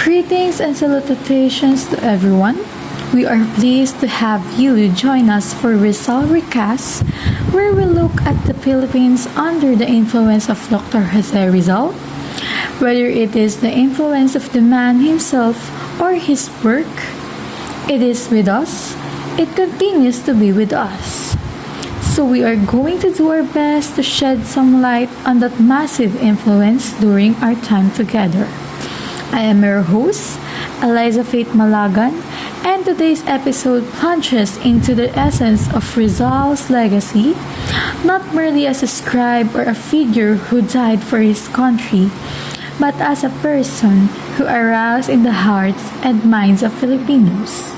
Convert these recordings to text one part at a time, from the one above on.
Greetings and salutations to everyone. We are pleased to have you join us for Rizal Recast, where we look at the Philippines under the influence of Dr. Jose Rizal. Whether it is the influence of the man himself or his work, it is with us. It continues to be with us. So we are going to do our best to shed some light on that massive influence during our time together. I am your host, Eleaiza Malagan, and today's episode plunges into the essence of Rizal's legacy, not merely as a scribe or a figure who died for his country, but as a person who aroused in the hearts and minds of Filipinos.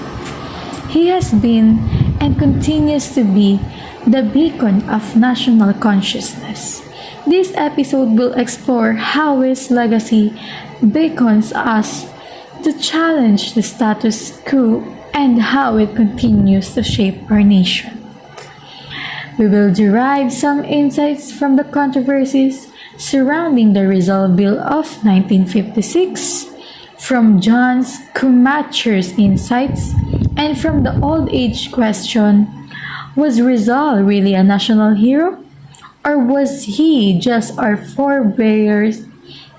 He has been and continues to be the beacon of national consciousness. This episode will explore how his legacy beckons us to challenge the status quo and how it continues to shape our nation. We will derive some insights from the controversies surrounding the Rizal Bill of 1956, from John Schumacher's insights, and from the old age question, was Rizal really a national hero? Or was he just our forebears'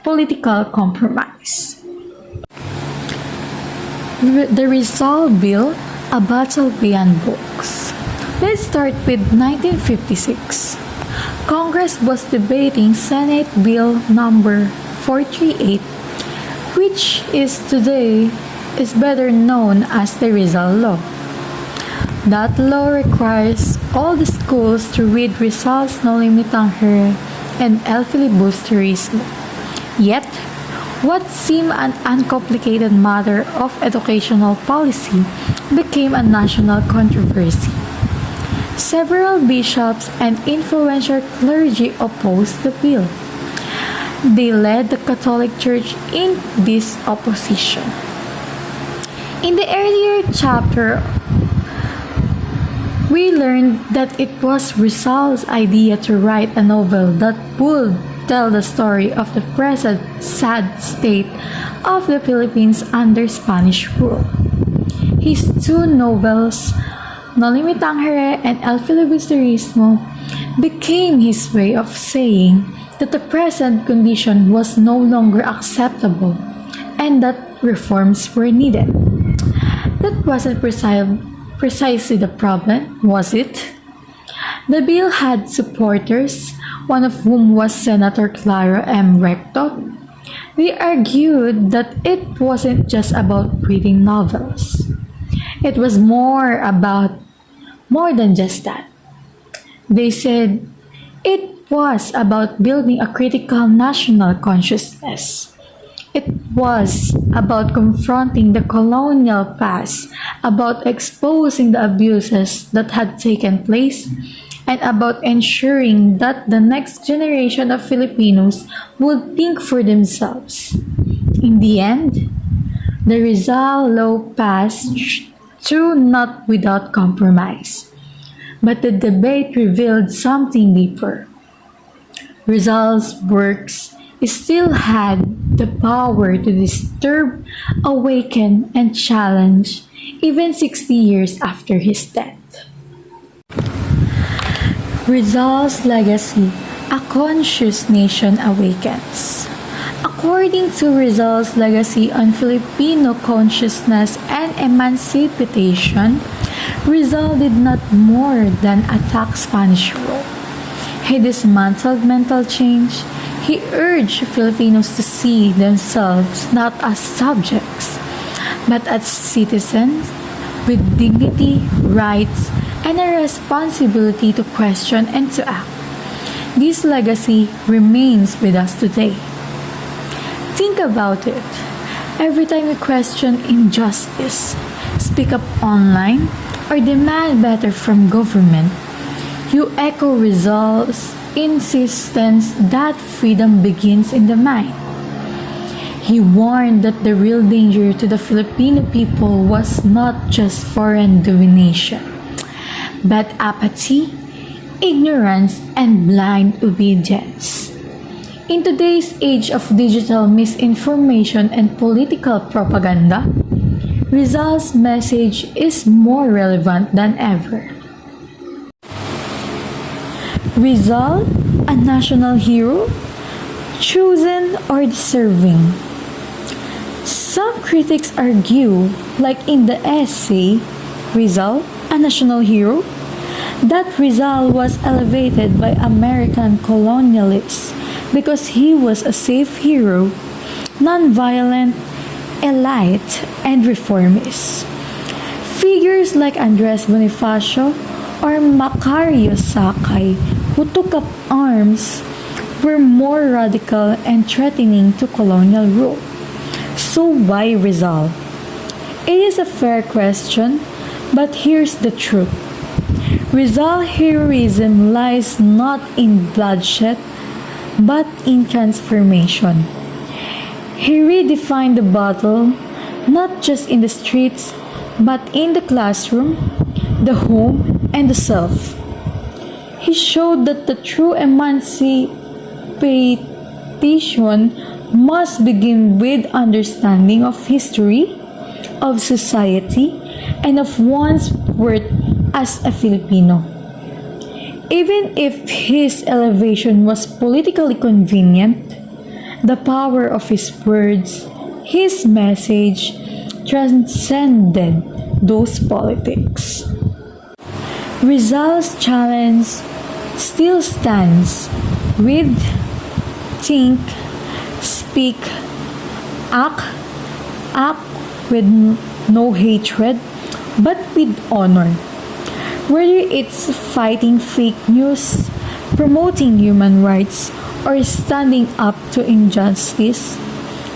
political compromise? The Rizal Bill, a battle beyond books. Let's start with 1956. Congress was debating Senate Bill number 438, which is today is better known as the Rizal Law. That law requires all the schools to read Rizal's No Limitang Here and El Filibusterismo. Yet, what seemed an uncomplicated matter of educational policy became a national controversy. Several bishops and influential clergy opposed the bill. They led the Catholic Church in this opposition. In the earlier chapter, we learned that it was Rizal's idea to write a novel that would tell the story of the present sad state of the Philippines under Spanish rule. His two novels, No Limitang Here and El Filibusterismo, became his way of saying that the present condition was no longer acceptable and that reforms were needed. That wasn't precisely the problem, was it? The bill had supporters, one of whom was Senator Clara M. Recto. They argued that it wasn't just about reading novels. It was more than just that. They said it was about building a critical national consciousness. It was about confronting the colonial past, about exposing the abuses that had taken place, and about ensuring that the next generation of Filipinos would think for themselves. In the end, the Rizal Law passed through not without compromise. But the debate revealed something deeper. Rizal's works still had the power to disturb, awaken, and challenge even 60 years after his death. Rizal's legacy, a conscious nation awakens. According to Rizal's legacy on Filipino consciousness and emancipation, Rizal did not more than attack Spanish rule. He dismantled mental change. He urged Filipinos to see themselves not as subjects, but as citizens with dignity, rights, and a responsibility to question and to act. This legacy remains with us today. Think about it. Every time we question injustice, speak up online, or demand better from government, you echo Rizal's insistence that freedom begins in the mind. He warned that the real danger to the Filipino people was not just foreign domination, but apathy, ignorance, and blind obedience. In today's age of digital misinformation and political propaganda, Rizal's message is more relevant than ever. Rizal, a national hero, chosen or deserving. Some critics argue, like in the essay Rizal, a national hero, that Rizal was elevated by American colonialists because he was a safe hero, non-violent, elite, and reformist. Figures like Andres Bonifacio or Macario Sakay, who took up arms, were more radical and threatening to colonial rule. So why Rizal? It is a fair question, but here's the truth. Rizal heroism lies not in bloodshed, but in transformation. He redefined the battle, not just in the streets, but in the classroom, the home, and the self. He showed that the true emancipation must begin with understanding of history, of society, and of one's worth as a Filipino. Even if his elevation was politically convenient, the power of his words, his message, transcended those politics. Rizal's challenge still stands: read, think, speak, act with no hatred, but with honor. Whether it's fighting fake news, promoting human rights, or standing up to injustice,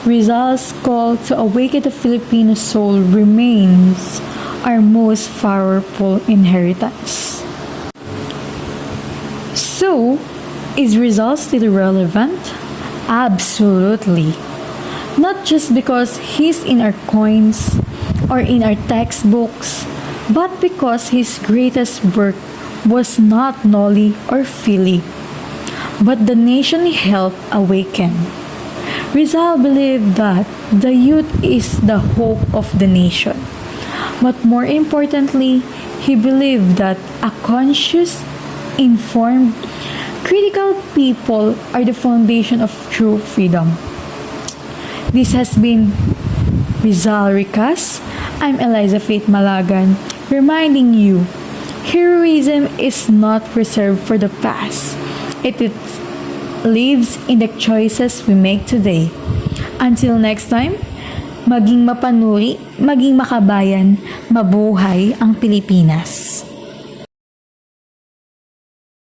Rizal's call to awaken the Filipino soul remains our most powerful inheritance. So, is Rizal still relevant? Absolutely. Not just because he's in our coins or in our textbooks, but because his greatest work was not Noli or Philly, but the nation he helped awaken. Rizal believed that the youth is the hope of the nation. But more importantly, he believed that a conscious, informed, critical people are the foundation of true freedom. This has been Rizal Recast. I'm Eleaiza Faith Malagan, reminding you, heroism is not reserved for the past. It lives in the choices we make today. Until next time, maging mapanuri, maging makabayan, mabuhay ang Pilipinas.